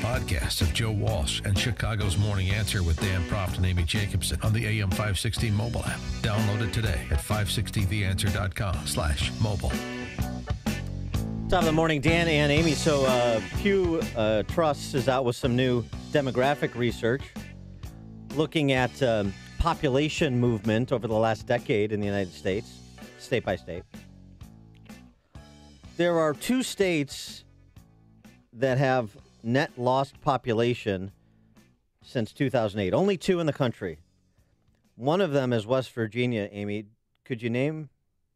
podcast of Joe Walsh and Chicago's Morning Answer with Dan Proft and Amy Jacobson on the AM 560 mobile app. Download it today at 560theanswer.com/mobile. Top of the morning, Dan and Amy. So Pew Trust is out with some new demographic research looking at population movement over the last decade in the United States, state by state. There are 2 states that have net lost population since 2008. Only 2 in the country. One of them is West Virginia, Amy. Could you name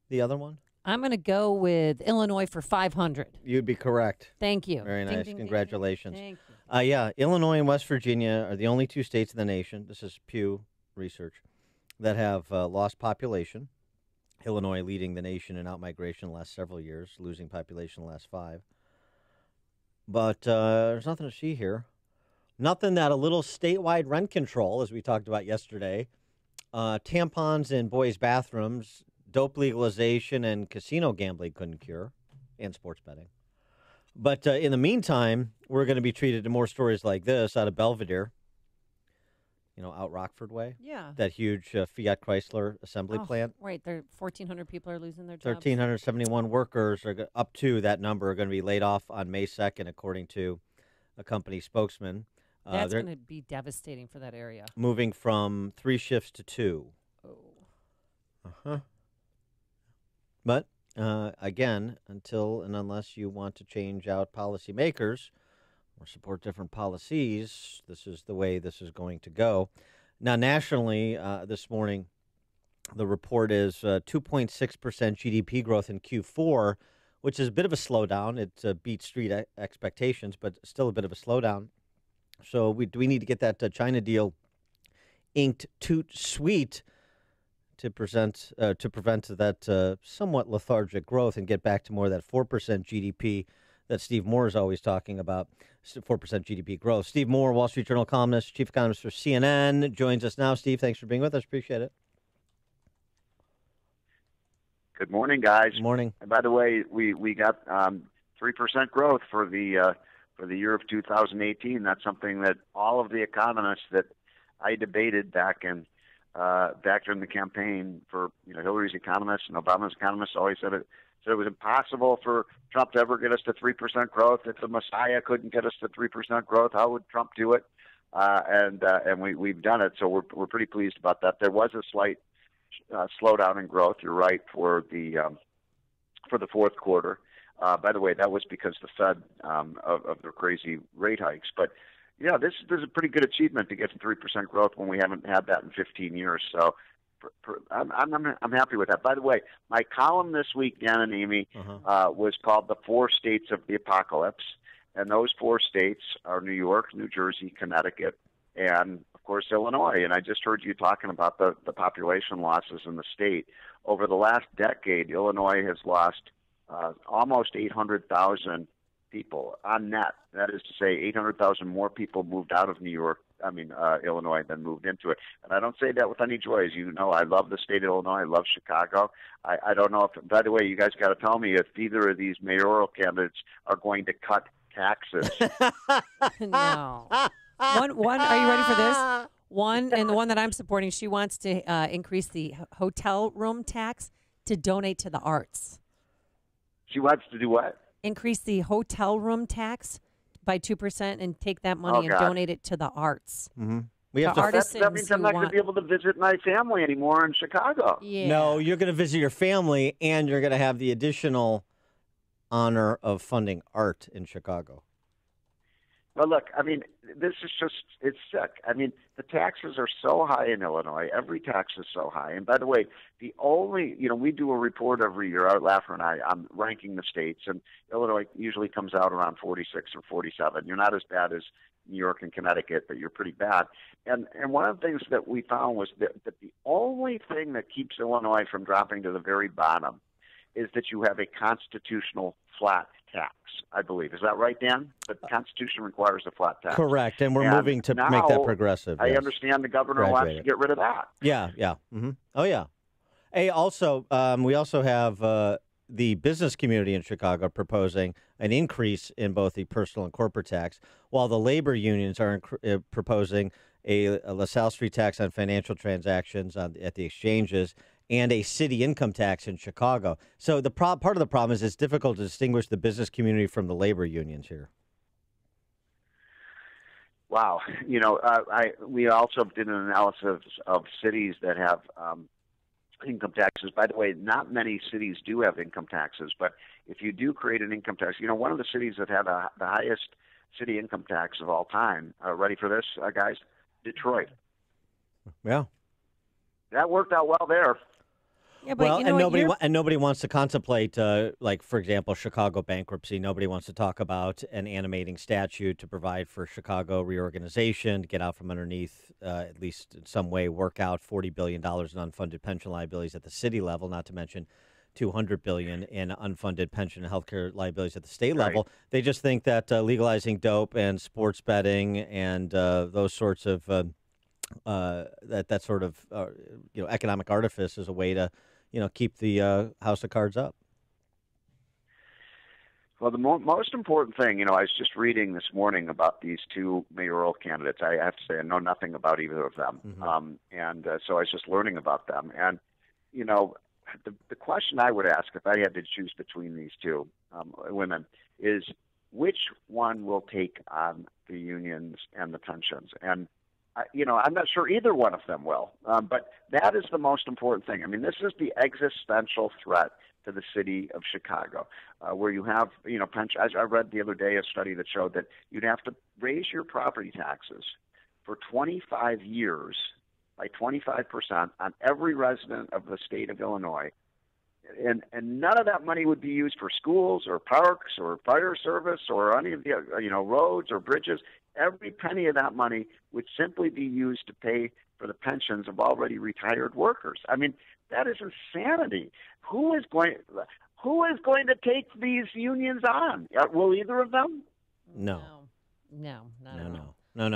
the other one? I'm going to go with Illinois for 500. You'd be correct. Thank you. Very nice. Ding, Congratulations. Thank you. Yeah, Illinois and West Virginia are the only 2 states in the nation, this is Pew Research, that have lost population. Illinois leading the nation in outmigration the last several years, losing population the last 5. But there's nothing to see here. Nothing that a little statewide rent control, as we talked about yesterday, tampons in boys' bathrooms, dope legalization, and casino gambling couldn't cure, and sports betting. But in the meantime, we're going to be treated to more stories like this out of Belvedere, out Rockford Way. Yeah. That huge Fiat Chrysler assembly plant. Right. 1,400 people are losing their jobs. 1,371 workers, up to that number, are going to be laid off on May 2nd, according to a company spokesman. That's going to be devastating for that area. Moving from 3 shifts to 2. Oh. Uh-huh. But, again, until and unless you want to change out policymakers or support different policies, this is the way this is going to go. Now, nationally, this morning, the report is 2.6% GDP growth in Q4, which is a bit of a slowdown. It beats street expectations, but still a bit of a slowdown. So do we need to get that China deal inked toot sweet to prevent that somewhat lethargic growth and get back to more of that 4% GDP that Steve Moore is always talking about, 4% GDP growth. Steve Moore, Wall Street Journal columnist, chief economist for CNN, joins us now. Steve, thanks for being with us. Appreciate it. Good morning, guys. Good morning. And by the way, we got 3% growth for the year of 2018. That's something that all of the economists that I debated back during the campaign for Hillary's economists and Obama's economists always said it was impossible for Trump to ever get us to 3% growth. If the Messiah couldn't get us to 3% growth, how would Trump do it? And we've done it, so we're pretty pleased about that. There was a slight slowdown in growth. You're right for the fourth quarter. By the way, that was because the Fed of their crazy rate hikes. But yeah, this is a pretty good achievement to get to 3% growth when we haven't had that in 15 years. So I'm happy with that. By the way, my column this week, Dan and Amy, was called "The 4 States of the Apocalypse," and those 4 states are New York, New Jersey, Connecticut, and of course Illinois. And I just heard you talking about the population losses in the state. Over the last decade, Illinois has lost almost 800,000 people on net. That is to say, 800,000 more people moved out of Illinois than moved into it. And I don't say that with any joy. As you know, I love the state of Illinois. I love Chicago. I don't know if, by the way, you guys got to tell me if either of these mayoral candidates are going to cut taxes. No. One. Are you ready for this? One, and the one that I'm supporting, she wants to increase the hotel room tax to donate to the arts. She wants to do what? Increase the hotel room tax by 2% and take that money and donate it to the arts. Mm-hmm. We have that means I'm not going to be able to visit my family anymore in Chicago. Yeah. No, you're going to visit your family, and you're going to have the additional honor of funding art in Chicago. Well, look, this is it's sick. The taxes are so high in Illinois. Every tax is so high. And by the way, the only, we do a report every year, Art Laffer and I, on ranking the states, and Illinois usually comes out around 46 or 47. You're not as bad as New York and Connecticut, but you're pretty bad. And one of the things that we found was that the only thing that keeps Illinois from dropping to the very bottom is that you have a constitutional flat tax, I believe. Is that right, Dan? The Constitution requires a flat tax. Correct, and we're moving to make that progressive. I understand the governor wants to get rid of that. Yeah. Mm-hmm. Oh, yeah. Hey, also, we also have the business community in Chicago are proposing an increase in both the personal and corporate tax, while the labor unions are proposing a LaSalle Street tax on financial transactions at the exchanges and a city income tax in Chicago. So the part of the problem is it's difficult to distinguish the business community from the labor unions here. Wow. We also did an analysis of cities that have income taxes. By the way, not many cities do have income taxes, but if you do create an income tax, one of the cities that had the highest city income tax of all time, ready for this, guys? Detroit. Yeah. That worked out well there. Yeah, but nobody wants to contemplate, like, for example, Chicago bankruptcy. Nobody wants to talk about an animating statute to provide for Chicago reorganization, to get out from underneath, at least in some way, work out $40 billion in unfunded pension liabilities at the city level, not to mention $200 billion in unfunded pension and healthcare liabilities at the state level. They just think that legalizing dope and sports betting and those sorts of that sort of economic artifice is a way to keep the house of cards up. Well, the most important thing, I was just reading this morning about these two mayoral candidates. I have to say I know nothing about either of them, so I was just learning about them. And the question I would ask if I had to choose between these two women is which one will take on the unions and the pensions? And I'm not sure either one of them will, but that is the most important thing. I mean, this is the existential threat to the city of Chicago, where you have, pension. I read the other day a study that showed that you'd have to raise your property taxes for 25 years by 25% on every resident of the state of Illinois. And none of that money would be used for schools or parks or fire service or any of the roads or bridges. Every penny of that money would simply be used to pay for the pensions of already retired workers. I mean, that is insanity. Who is going to take these unions on? Will either of them? No. No. Come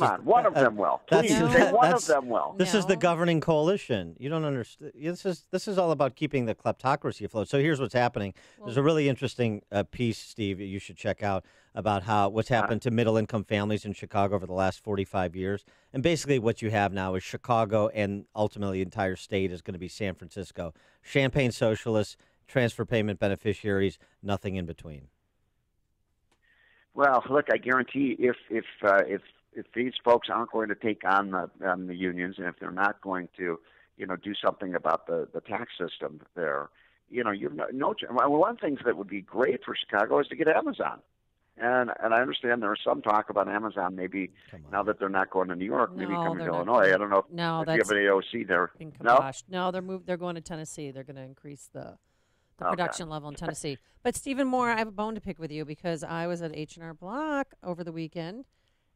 on, one of them will. Please say one of them will. This is the governing coalition. You don't understand. This is all about keeping the kleptocracy afloat. So here's what's happening. There's a really interesting piece, Steve, you should check out about what's happened to middle-income families in Chicago over the last 45 years. And basically what you have now is Chicago and ultimately the entire state is going to be San Francisco. Champagne socialists, transfer payment beneficiaries, nothing in between. Well, look, I guarantee if these folks aren't going to take on the unions, and if they're not going to, do something about the tax system there, you've no. Well, one of the things that would be great for Chicago is to get Amazon, and I understand there's some talk about Amazon maybe now that they're not going to New York, maybe coming to Illinois. I don't know if you have an AOC there. No, they're going to Tennessee. They're going to increase the production level in Tennessee. But Stephen Moore, I have a bone to pick with you because I was at H&R Block over the weekend,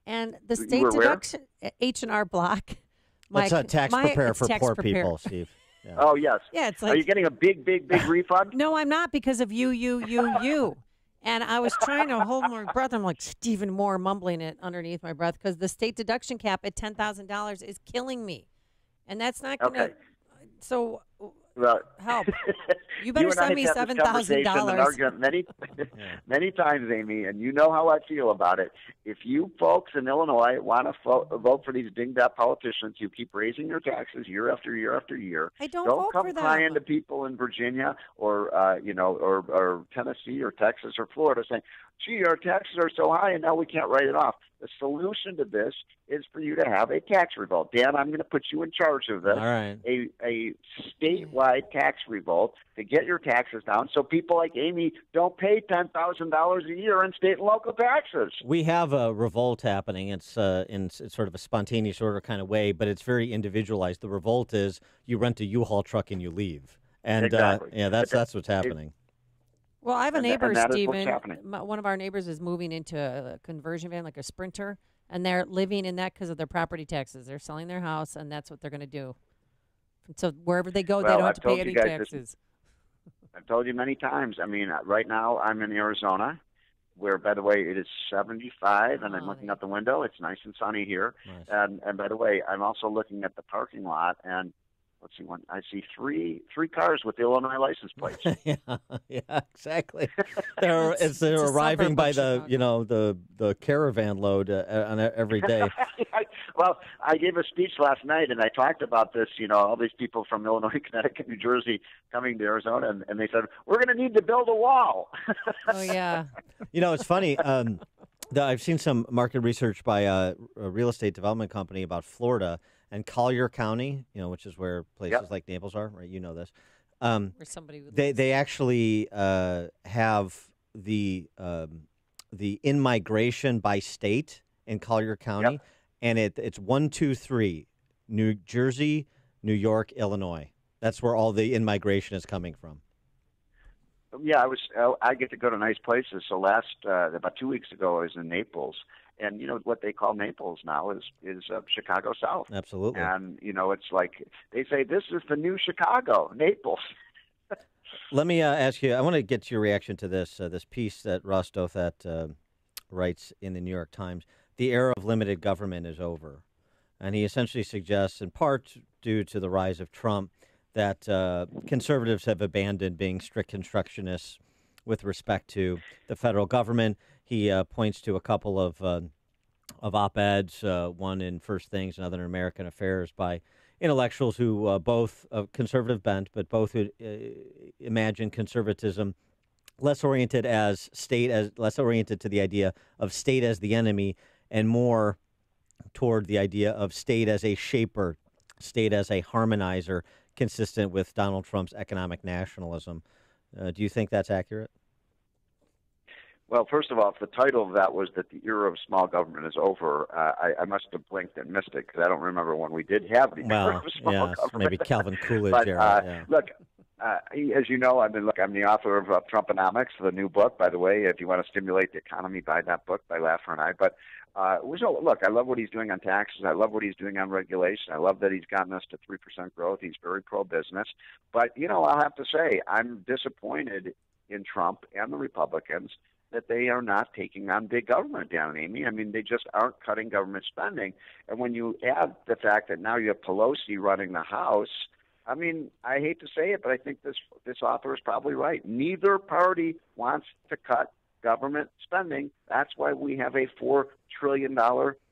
and the state deduction H&R Block. That's a tax preparer for poor people, Steve. Yeah. Oh yes. Yeah, it's like, are you getting a big refund? No, I'm not because of you. And I was trying to hold my breath. I'm like Stephen Moore mumbling it underneath my breath because the state deduction cap at $10,000 is killing me, and that's not going to. So. Help! You better send me $7,000. Many times, Amy, and you know how I feel about it. If you folks in Illinois want to vote for these dinged-up politicians who keep raising your taxes year after year after year, don't vote come for them. crying to people in Virginia or Tennessee or Texas or Florida saying, "Gee, our taxes are so high, and now we can't write it off." The solution to this is for you to have a tax revolt. Dan, I'm going to put you in charge of this. All right. A statewide tax revolt to get your taxes down so people like Amy don't pay $10,000 a year in state and local taxes. We have a revolt happening. It's in sort of a spontaneous order kind of way, but it's very individualized. The revolt is you rent a U-Haul truck and you leave. And exactly. That's what's happening. Well, I have a neighbor, Stephen. One of our neighbors is moving into a conversion van, like a Sprinter, and they're living in that because of their property taxes. They're selling their house, and that's what they're going to do. So wherever they go, they don't have to pay any taxes. I've told you many times. I mean, right now I'm in Arizona, where, by the way, it is 75, and I'm looking out the window. It's nice and sunny here. Nice. And by the way, I'm also looking at the parking lot, and let's see, I see three cars with Illinois license plates. yeah, exactly. They're It's a arriving by suburb the of the caravan load on every day. Well, I gave a speech last night, and I talked about this. All these people from Illinois, Connecticut, New Jersey coming to Arizona, and they said, we're going to need to build a wall. Oh, yeah. It's funny. I've seen some market research by a real estate development company about Florida and Collier County, which is where places like Naples are, right? You know this. Where somebody would They actually have the in-migration by state in Collier County, and it's 1, 2, 3, New Jersey, New York, Illinois. That's where all the in-migration is coming from. Yeah, I get to go to nice places. So about 2 weeks ago, I was in Naples, and what they call Naples now is Chicago South. Absolutely. And it's like they say this is the new Chicago, Naples. Let me ask you. I want to get your reaction to this piece that Ross Douthat writes in the New York Times. The era of limited government is over, and he essentially suggests, in part due to the rise of Trump, that conservatives have abandoned being strict constructionists with respect to the federal government. He points to a couple of op-eds, one in First Things, another in American Affairs, by intellectuals who both conservative bent, but both who imagine conservatism less oriented less oriented to the idea of state as the enemy, and more toward the idea of state as a shaper, state as a harmonizer, consistent with Donald Trump's economic nationalism. Do you think that's accurate? Well, first of all, if the title of that was that the era of small government is over, I must have blinked and missed it, because I don't remember when we did have the era of small government. Maybe Calvin Coolidge but, era. Look, as you know, I'm the author of Trumponomics, the new book, by the way. If you want to stimulate the economy, buy that book by Laffer and I. But look, I love what he's doing on taxes. I love what he's doing on regulation. I love that he's gotten us to 3% growth. He's very pro-business. But, I'll have to say, I'm disappointed in Trump and the Republicans that they are not taking on big government down, Amy. I mean, they just aren't cutting government spending. And when you add the fact that now you have Pelosi running the House, I mean, I hate to say it, but I think this author is probably right. Neither party wants to cut government spending. That's why we have a $4 trillion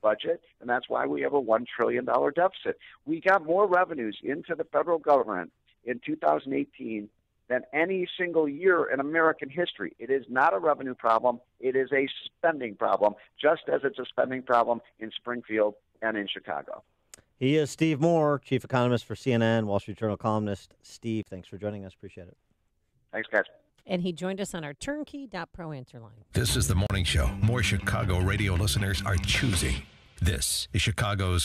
budget, and that's why we have a $1 trillion deficit. We got more revenues into the federal government in 2018 than any single year in American history. It is not a revenue problem. It is a spending problem, just as it's a spending problem in Springfield and in Chicago. He is Steve Moore, chief economist for CNN, Wall Street Journal columnist. Steve, thanks for joining us. Appreciate it. Thanks, guys. And he joined us on our turnkey.pro answer line. This is The Morning Show. More Chicago radio listeners are choosing. This is Chicago's